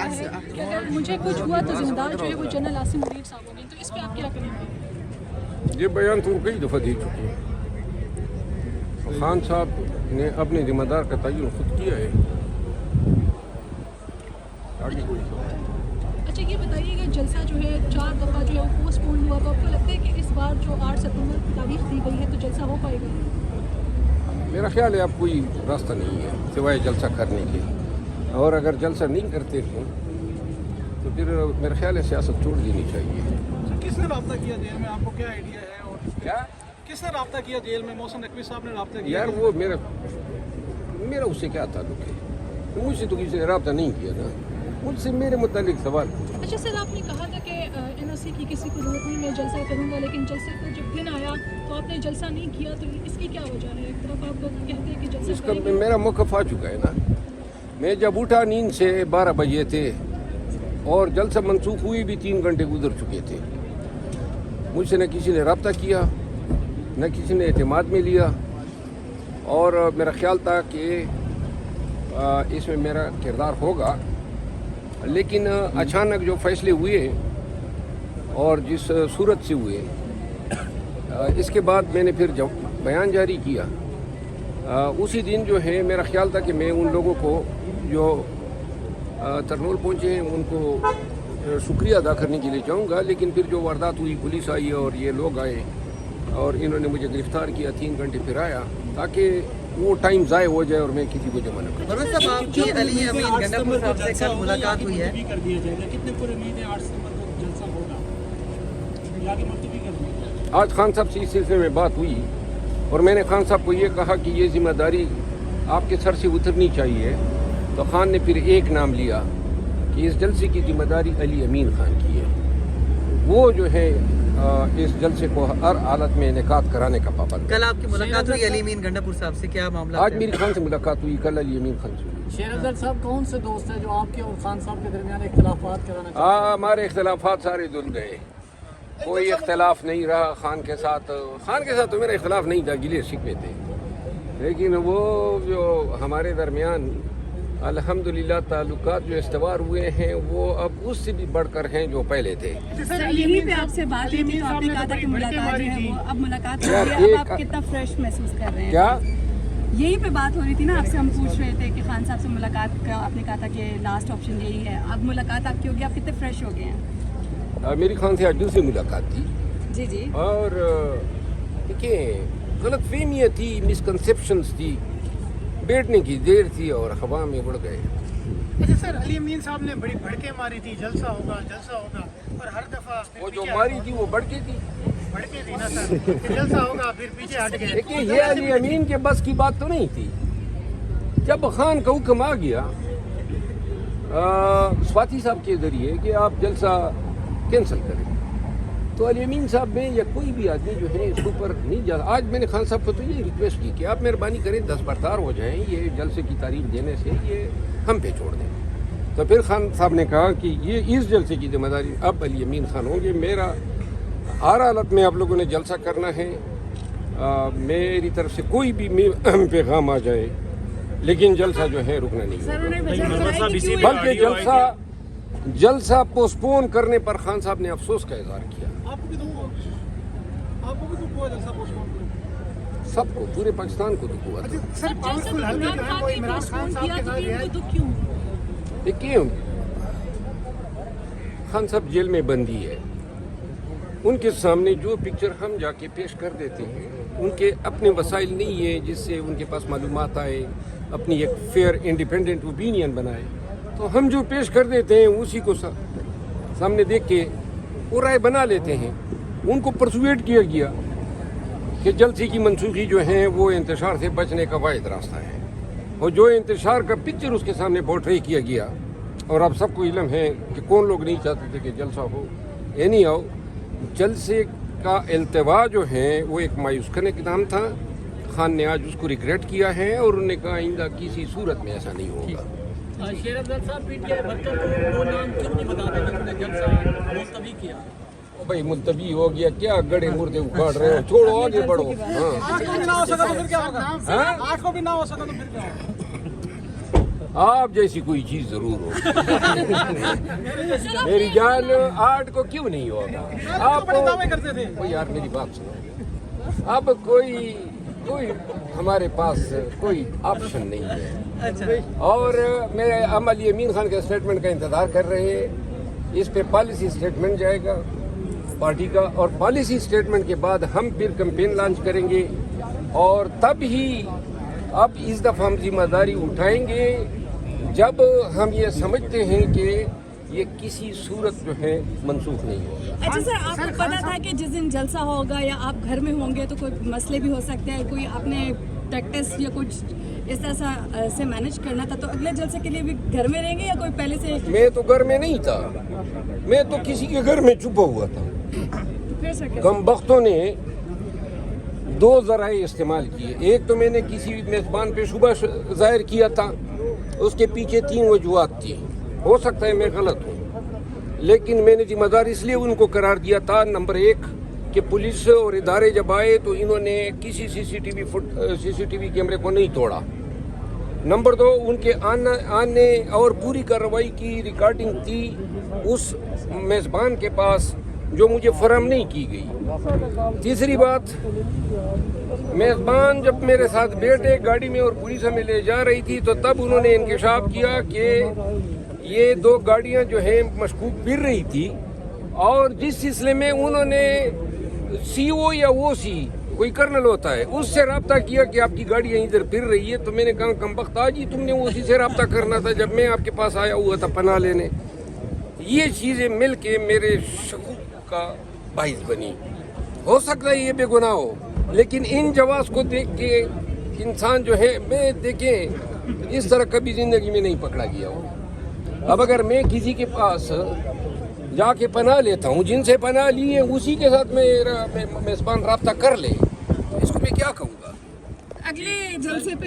گیا ہے کہ اگر مجھے کچھ ہوا تو ذمہ دار جو ہے وہ جنرل عاصم منیر صاحب ہوں گے، تو اس پہ آپ کیا کریں گے؟ یہ بیان تو کئی دفعہ دے چکے ہیں، خان صاحب نے اپنے ذمہ دار کا تعین خود کیا ہے، آگے کوئی سوال؟ اچھا یہ بتائیے کہ جلسہ جو ہے 4 دفعہ جو ہے وہ پوسٹ پون ہوا، تو آپ کو لگتا ہے کہ اس بار جو 8 ستمبر کی تاریخ دی گئی ہے تو جلسہ ہو پائے گا؟ میرا خیال ہے اب کوئی راستہ نہیں ہے سوائے جلسہ کرنے کے، اور اگر جلسہ نہیں کرتے ہیں تو پھر میرا خیال ہے سیاست چھوڑ دینی چاہیے۔ کس نے رابطہ کیا جیل میں، آپ کو کیا آئیڈیا ہے؟ اور کیا کس نے رابطہ کیا جیل میں؟ محسن نقوی صاحب نے رابطہ کیا؟ یار وہ میرا اس سے کیا تعلق ہے؟ مجھ سے تو کسی نے رابطہ نہیں کیا نا، مجھ سے میرے متعلق سوال۔ اچھا سر، آپ نے کہا تھا کہ این او سی کی کسی کو ضرورت نہیں، میں جلسہ کروں گا، لیکن جلسے کا جب دن آیا تو آپ نے جلسہ نہیں کیا، تو اس کی کیا وجہ ہے؟ ایک طرف آپ لوگ کہتے ہیں کہ اس جلسہ کا کریں گے۔ میرا موقف آ چکا ہے نا، میں جب اٹھا نیند سے 12 بجے تھے اور جلسہ منسوخ ہوئی بھی 3 گھنٹے گزر چکے تھے، مجھ سے نہ کسی نے رابطہ کیا، نہ کسی نے اعتماد میں لیا، اور میرا خیال تھا کہ اس میں میرا کردار ہوگا، لیکن اچانک جو فیصلے ہوئے اور جس صورت سے ہوئے، اس کے بعد میں نے پھر جب بیان جاری کیا، اسی دن جو ہے میرا خیال تھا کہ میں ان لوگوں کو جو ترنول پہنچے ہیں ان کو شکریہ ادا کرنے کے لیے جاؤں گا، لیکن پھر جو واردات ہوئی، پولیس آئی اور یہ لوگ آئے اور انہوں نے مجھے گرفتار کیا، 3 گھنٹے پھر آیا تاکہ وہ ٹائم ضائع ہو جائے اور میں کسی کو جمع نہ کروں۔ پرویز صاحب، آپ کی علی امین گنڈا پور صاحب سے کل ملاقات ہوئی ہے؟ کتنے پورے امید ہے 8 ستمبر کو جلسہ ہوگا؟ یا کہ ملتوی کر دیں؟ آج خان صاحب سے اس سلسلے میں بات ہوئی اور میں نے خان صاحب کو یہ کہا کہ یہ ذمہ داری آپ کے سر سے اترنی چاہیے، تو خان نے پھر ایک نام لیا کہ اس جلسے کی ذمہ داری علی امین خان کی ہے، وہ جو ہے اس جلسے کو ہر حالت میں انعقاد کرانے کا پابند۔ کل آپ کی ملاقات ہوئی علی امین گنڈا پور صاحب سے، کیا معاملہ؟ آج میری خان سے ملاقات ہوئی، کل علی امین خان سے ہوئی۔ شیر افضل صاحب کون سے دوست ہیں جو آپ کے اور خان صاحب کے درمیان اختلافات کرانا چاہتے ہیں؟ ہمارے اختلافات سارے دھل گئے، کوئی اختلاف نہیں رہا خان کے ساتھ تو میرا اختلاف نہیں تھا، گلے شکوے تھے، لیکن وہ جو ہمارے درمیان الحمدللہ تعلقات جو استوار ہوئے ہیں وہ اب اس سے بھی بڑھ کر ہیں جو پہلے تھے۔ سر یہیں پہ آپ سے بات ہوئی تھی تو آپ نے کہا تھا کہ ملاقات جو ہے وہ اب ملاقات ہو گئی ہے، اب آپ کتنا فریش محسوس کر رہے ہیں؟ کیا یہیں پہ بات ہو رہی تھی نا، آپ سے ہم پوچھ رہے تھے کہ خان صاحب سے ملاقات کا آپ نے کہا تھا کہ لاسٹ آپشن یہی ہے، اب ملاقات آپ کی ہوگی، آپ کتنے فریش ہو گئے ہیں؟ میری خان سے آج دوسری ملاقات تھی، جی جی، اور دیکھیں غلط فہمیاں تھی، مسکنسیپشنز تھی، بیٹھنے کی دیر تھی اور ہوا میں اڑ گئے۔ اچھا سر، علی امین صاحب نے بڑی بھڑکے ماری تھی، جلسہ ہوگا اور ہر دفعہ وہ جو ماری تھی وہ بڑھتی تھی۔ بھڑکے تھی نا سر کہ جلسہ ہوگا، پھر پیچھے ہٹ گئے۔ دیکھیے یہ علی امین کے بس کی بات تو نہیں تھی، جب خان کا حکم آ گیا سواتی صاحب کے ذریعے کہ آپ جلسہ کینسل کریں، تو علی امین صاحب میں یا کوئی بھی آدمی جو ہے اس اوپر نہیں جا۔ آج میں نے خان صاحب کو تو یہ ریکویسٹ کی کہ آپ مہربانی کریں دستبردار ہو جائیں، یہ جلسے کی تاریخ دینے سے یہ ہم پہ چھوڑ دیں، تو پھر خان صاحب نے کہا کہ یہ اس جلسے کی ذمہ داری اب علی امین خان ہوں گے، میرا ہر حالت میں آپ لوگوں نے جلسہ کرنا ہے، میری طرف سے کوئی بھی پیغام آ جائے، لیکن جلسہ جو ہے رکنا نہیں ہے، بلکہ جلسہ پوسٹ پون کرنے پر خان صاحب نے افسوس کا اظہار کیا۔ آپ کو بھی دکھ ہوا جلسہ پوسٹ پون کریں؟ سب کو، پورے پاکستان کو دکھ ہوا تھا۔ سر پاورفل حلقے جو ہے وہ عمران خان صاحب کے ساتھ ہے۔ دیکھیے خان صاحب جیل میں بندی ہے، ان کے سامنے جو پکچر ہم جا کے پیش کر دیتے ہیں، ان کے اپنے وسائل نہیں ہیں جس سے ان کے پاس معلومات آئے، اپنی ایک فیئر انڈیپینڈنٹ اوپینین بنائے، تو ہم جو پیش کر دیتے ہیں اسی کو سامنے دیکھ کے وہ رائے بنا لیتے ہیں۔ ان کو پرسویٹ کیا گیا کہ جلسے کی منسوخی جو ہے وہ انتشار سے بچنے کا واحد راستہ ہے، اور جو انتشار کا پکچر اس کے سامنے پورٹری کیا گیا، اور اب سب کو علم ہے کہ کون لوگ نہیں چاہتے تھے کہ جلسہ ہو، اینی ہو، جلسے کا التوا جو ہے وہ ایک مایوس کرنے کا نام تھا۔ خان نے آج اس کو ریگریٹ کیا ہے اور انہوں نے کہا آئندہ کسی صورت میں ایسا نہیں ہوگا۔ شیر افضل صاحب پی ٹی آئی بھرکر کو وہ نام کیوں نہیں بتاتے جنہوں نے جلسہ ملتوی کیا؟ بھائی ملتوی ہو گیا، کیا گڑے مردے اکھاڑ رہے ہو، چھوڑو آگے بڑھو۔ ہاں 8 کو بھی نہ ہو سکا تو پھر کیا ہوگا؟ 8 کو بھی نہ ہو سکا تو پھر کیا ہوگا؟ آپ جیسی کوئی چیز ضرور ہو. میری جان آرٹ کو کیوں نہیں ہوگا؟ آپ کوئی یار میری بات سنو. اب کوئی ہمارے پاس کوئی آپشن نہیں ہے. اور میرے ہم علی امین خان کے اسٹیٹمنٹ کا انتظار کر رہے ہیں. اس پہ پالیسی اسٹیٹمنٹ جائے گا پارٹی کا, اور پالیسی اسٹیٹمنٹ کے بعد ہم پھر کمپین لانچ کریں گے, اور تب ہی اب اس دفعہ ہم ذمہ داری اٹھائیں گے جب ہم یہ سمجھتے ہیں کہ یہ کسی صورت جو ہے منسوخ نہیں ہوگا. اچھا سر, آپ کو پتا تھا کہ جس دن جلسہ ہوگا یا آپ گھر میں ہوں گے تو کوئی مسئلے بھی ہو سکتے ہیں, کوئی آپ نے پریکٹس یا کچھ اس طرح سے مینج کرنا تھا, تو اگلے جلسے کے لیے بھی گھر میں رہیں گے یا کوئی پہلے سے؟ میں تو گھر میں نہیں تھا, میں تو کسی کے گھر میں چھپا ہوا تھا. پھر سر کم بختوں نے دو ذرائع استعمال کیے. ایک تو میں نے کسی میزبان پہ شبہ ظاہر کیا تھا, اس کے پیچھے 3 وجوہات تھی. ہو سکتا ہے میں غلط ہوں, لیکن میں نے ذمہ دار اس لیے ان کو قرار دیا تھا. نمبر 1 کہ پولیس اور ادارے جب آئے تو انہوں نے کسی سی سی ٹی وی کیمرے کو نہیں توڑا. نمبر 2 ان کے آنے اور پوری کارروائی کی ریکارڈنگ تھی اس میزبان کے پاس جو مجھے فراہم نہیں کی گئی. تیسری بات, میزبان جب میرے ساتھ بیٹھے گاڑی میں اور پولیس ہمیں لے جا رہی تھی تو تب انہوں نے انکشاف کیا کہ یہ 2 گاڑیاں جو ہیں مشکوک پھر رہی تھی, اور جس سلسلے میں انہوں نے سی او یا او سی کوئی کرنل ہوتا ہے اس سے رابطہ کیا کہ آپ کی گاڑی ادھر پھر رہی ہے. تو میں نے کہا کمبخت آج ہی تم نے اسی سے رابطہ کرنا تھا جب میں آپ کے پاس آیا ہوا تھا پناہ لینے. یہ چیزیں مل کے میرے شکوک کا باعث بنی. ہو سکتا ہے یہ بے گناہ ہو, لیکن ان جواز کو دیکھ کے انسان جو ہے, میں دیکھیں اس طرح کبھی زندگی میں نہیں پکڑا گیا ہوں. اب اگر میں کسی کے پاس جا کے پناہ لیتا ہوں, جن سے پناہ لی ہے اسی کے ساتھ میرا میزبان رابطہ کر لے, اس کو میں کیا کہوں گا؟ اگلے جلسے پہ